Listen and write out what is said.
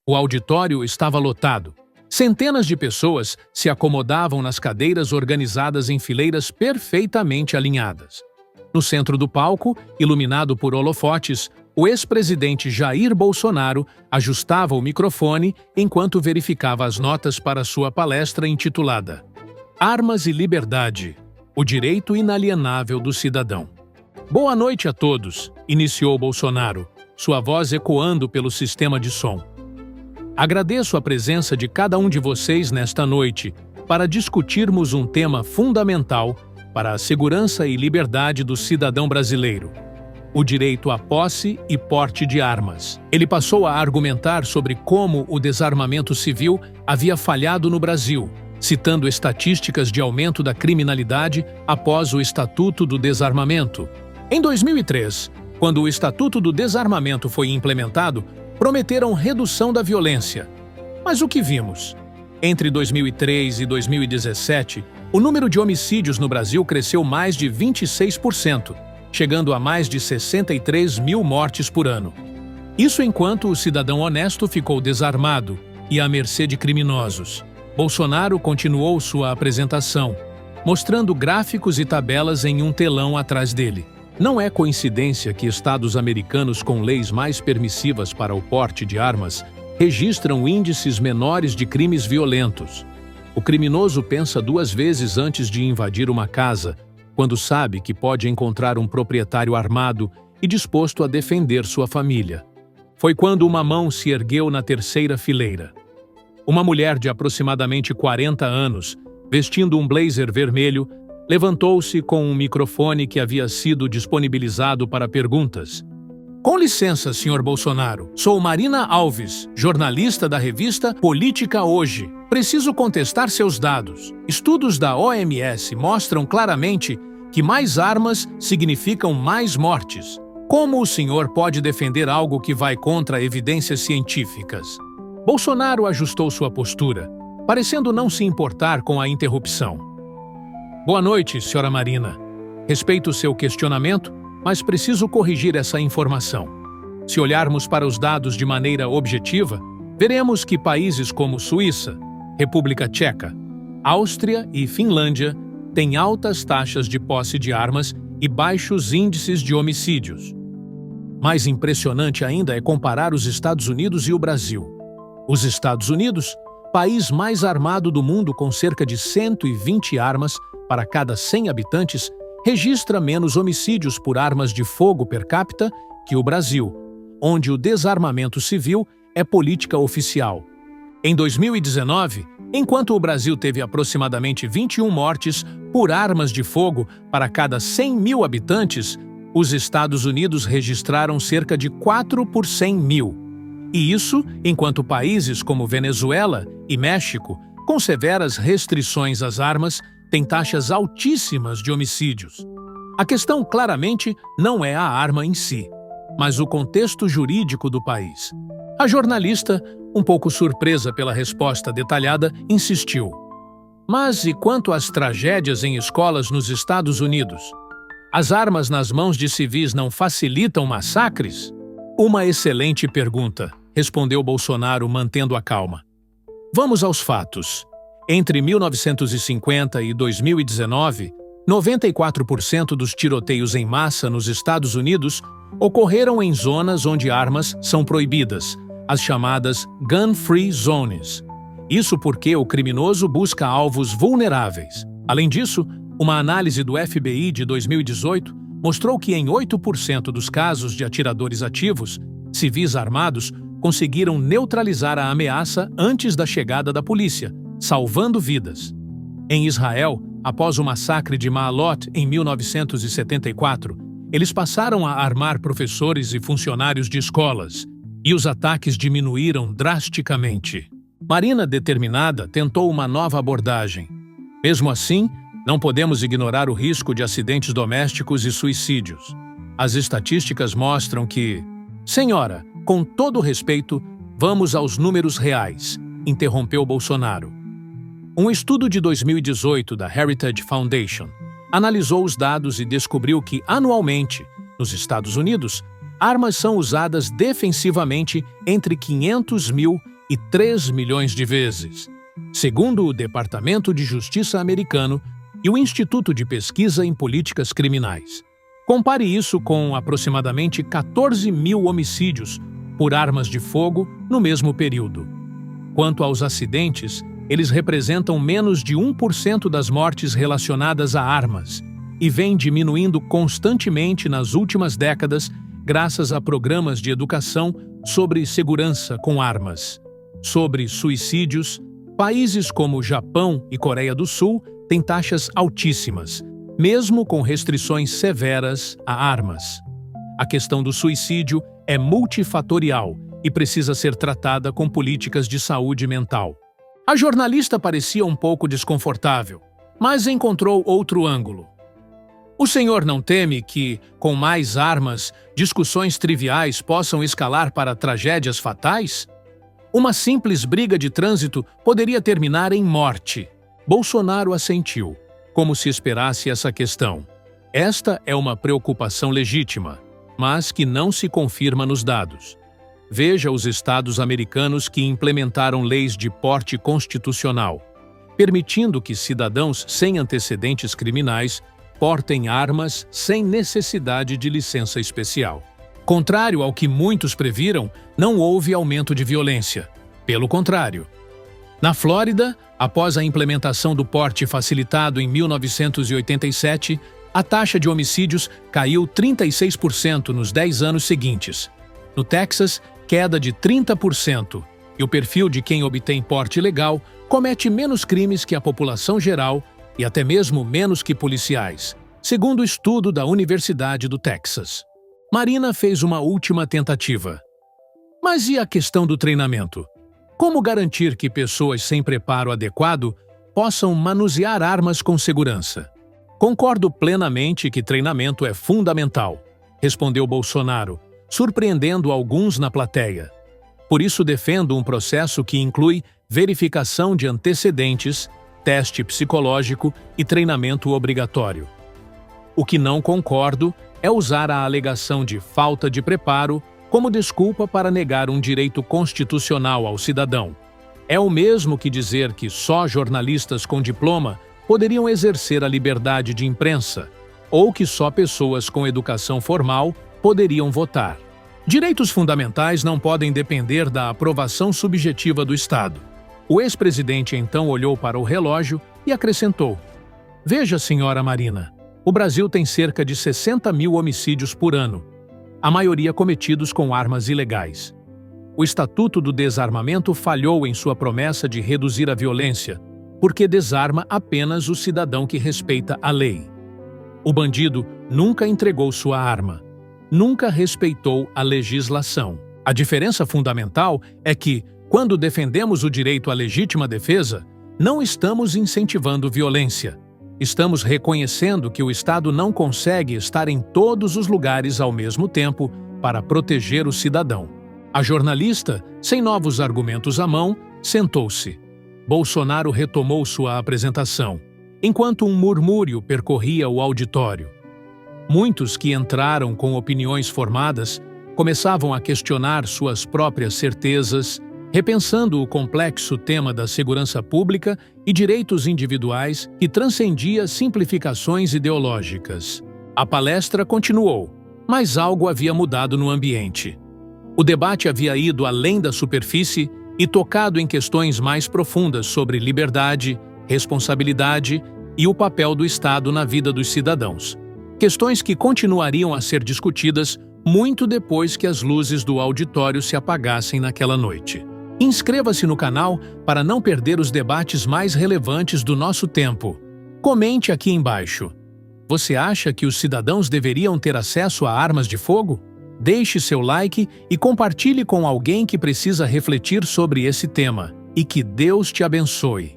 O auditório estava lotado. Centenas de pessoas se acomodavam nas cadeiras organizadas em fileiras perfeitamente alinhadas. No centro do palco, iluminado por holofotes, o ex-presidente Jair Bolsonaro ajustava o microfone enquanto verificava as notas para sua palestra intitulada Armas e Liberdade, o direito inalienável do cidadão. Boa noite a todos, iniciou Bolsonaro, sua voz ecoando pelo sistema de som. Agradeço a presença de cada um de vocês nesta noite para discutirmos um tema fundamental para a segurança e liberdade do cidadão brasileiro: o direito à posse e porte de armas. Ele passou a argumentar sobre como o desarmamento civil havia falhado no Brasil, citando estatísticas de aumento da criminalidade após o Estatuto do Desarmamento. Em 2003, quando o Estatuto do Desarmamento foi implementado, prometeram redução da violência. Mas o que vimos? Entre 2003 e 2017, o número de homicídios no Brasil cresceu mais de 26%, chegando a mais de 63 mil mortes por ano. Isso enquanto o cidadão honesto ficou desarmado e à mercê de criminosos. Bolsonaro continuou sua apresentação, mostrando gráficos e tabelas em um telão atrás dele. Não é coincidência que estados americanos com leis mais permissivas para o porte de armas registram índices menores de crimes violentos. O criminoso pensa duas vezes antes de invadir uma casa, quando sabe que pode encontrar um proprietário armado e disposto a defender sua família. Foi quando uma mão se ergueu na terceira fileira. Uma mulher de aproximadamente 40 anos, vestindo um blazer vermelho, levantou-se com um microfone que havia sido disponibilizado para perguntas. Com licença, Sr. Bolsonaro. Sou Marina Alves, jornalista da revista Política Hoje. Preciso contestar seus dados. Estudos da OMS mostram claramente que mais armas significam mais mortes. Como o senhor pode defender algo que vai contra evidências científicas? Bolsonaro ajustou sua postura, parecendo não se importar com a interrupção. Boa noite, Sra. Marina. Respeito seu questionamento, mas preciso corrigir essa informação. Se olharmos para os dados de maneira objetiva, veremos que países como Suíça, República Tcheca, Áustria e Finlândia têm altas taxas de posse de armas e baixos índices de homicídios. Mais impressionante ainda é comparar os Estados Unidos e o Brasil. Os Estados Unidos, país mais armado do mundo com cerca de 120 armas para cada 100 habitantes, registra menos homicídios por armas de fogo per capita que o Brasil, onde o desarmamento civil é política oficial. Em 2019, enquanto o Brasil teve aproximadamente 21 mortes por armas de fogo para cada 100 mil habitantes, os Estados Unidos registraram cerca de 4 por 100 mil. E isso enquanto países como Venezuela e México, com severas restrições às armas, têm taxas altíssimas de homicídios. A questão claramente não é a arma em si, mas o contexto jurídico do país. A jornalista, um pouco surpresa pela resposta detalhada, insistiu. Mas e quanto às tragédias em escolas nos Estados Unidos? As armas nas mãos de civis não facilitam massacres? Uma excelente pergunta, respondeu Bolsonaro mantendo a calma. Vamos aos fatos. Entre 1950 e 2019, 94% dos tiroteios em massa nos Estados Unidos ocorreram em zonas onde armas são proibidas, as chamadas gun-free zones. Isso porque o criminoso busca alvos vulneráveis. Além disso, uma análise do FBI de 2018 mostrou que em 8% dos casos de atiradores ativos, civis armados conseguiram neutralizar a ameaça antes da chegada da polícia, salvando vidas. Em Israel, após o massacre de Maalot em 1974, eles passaram a armar professores e funcionários de escolas, e os ataques diminuíram drasticamente. Marina, determinada, tentou uma nova abordagem. Mesmo assim, não podemos ignorar o risco de acidentes domésticos e suicídios. As estatísticas mostram que... Senhora, com todo respeito, vamos aos números reais, interrompeu Bolsonaro. Um estudo de 2018 da Heritage Foundation analisou os dados e descobriu que, anualmente, nos Estados Unidos, armas são usadas defensivamente entre 500 mil e 3 milhões de vezes, segundo o Departamento de Justiça americano e o Instituto de Pesquisa em Políticas Criminais. Compare isso com aproximadamente 14 mil homicídios por armas de fogo no mesmo período. Quanto aos acidentes, eles representam menos de 1% das mortes relacionadas a armas e vêm diminuindo constantemente nas últimas décadas graças a programas de educação sobre segurança com armas. Sobre suicídios, países como Japão e Coreia do Sul têm taxas altíssimas, mesmo com restrições severas a armas. A questão do suicídio é multifatorial e precisa ser tratada com políticas de saúde mental. A jornalista parecia um pouco desconfortável, mas encontrou outro ângulo. O senhor não teme que, com mais armas, discussões triviais possam escalar para tragédias fatais? Uma simples briga de trânsito poderia terminar em morte. Bolsonaro assentiu, como se esperasse essa questão. Esta é uma preocupação legítima, mas que não se confirma nos dados. Veja os estados americanos que implementaram leis de porte constitucional, permitindo que cidadãos sem antecedentes criminais portem armas sem necessidade de licença especial. Contrário ao que muitos previram, não houve aumento de violência. Pelo contrário. Na Flórida, após a implementação do porte facilitado em 1987, a taxa de homicídios caiu 36% nos 10 anos seguintes. No Texas, queda de 30%, e o perfil de quem obtém porte legal comete menos crimes que a população geral e até mesmo menos que policiais, segundo o estudo da Universidade do Texas. Marina fez uma última tentativa. Mas e a questão do treinamento? Como garantir que pessoas sem preparo adequado possam manusear armas com segurança? Concordo plenamente que treinamento é fundamental, respondeu Bolsonaro, surpreendendo alguns na plateia. Por isso defendo um processo que inclui verificação de antecedentes, teste psicológico e treinamento obrigatório. O que não concordo é usar a alegação de falta de preparo como desculpa para negar um direito constitucional ao cidadão. É o mesmo que dizer que só jornalistas com diploma poderiam exercer a liberdade de imprensa, ou que só pessoas com educação formal poderiam votar. Direitos fundamentais não podem depender da aprovação subjetiva do Estado. O ex-presidente então olhou para o relógio e acrescentou: Veja, senhora Marina, o Brasil tem cerca de 60 mil homicídios por ano, a maioria cometidos com armas ilegais. O Estatuto do Desarmamento falhou em sua promessa de reduzir a violência, porque desarma apenas o cidadão que respeita a lei. O bandido nunca entregou sua arma, nunca respeitou a legislação. A diferença fundamental é que, quando defendemos o direito à legítima defesa, não estamos incentivando violência. Estamos reconhecendo que o Estado não consegue estar em todos os lugares ao mesmo tempo para proteger o cidadão. A jornalista, sem novos argumentos à mão, sentou-se. Bolsonaro retomou sua apresentação, enquanto um murmúrio percorria o auditório. Muitos que entraram com opiniões formadas começavam a questionar suas próprias certezas, repensando o complexo tema da segurança pública e direitos individuais que transcendia simplificações ideológicas. A palestra continuou, mas algo havia mudado no ambiente. O debate havia ido além da superfície e tocado em questões mais profundas sobre liberdade, responsabilidade e o papel do Estado na vida dos cidadãos. Questões que continuariam a ser discutidas muito depois que as luzes do auditório se apagassem naquela noite. Inscreva-se no canal para não perder os debates mais relevantes do nosso tempo. Comente aqui embaixo. Você acha que os cidadãos deveriam ter acesso a armas de fogo? Deixe seu like e compartilhe com alguém que precisa refletir sobre esse tema. E que Deus te abençoe.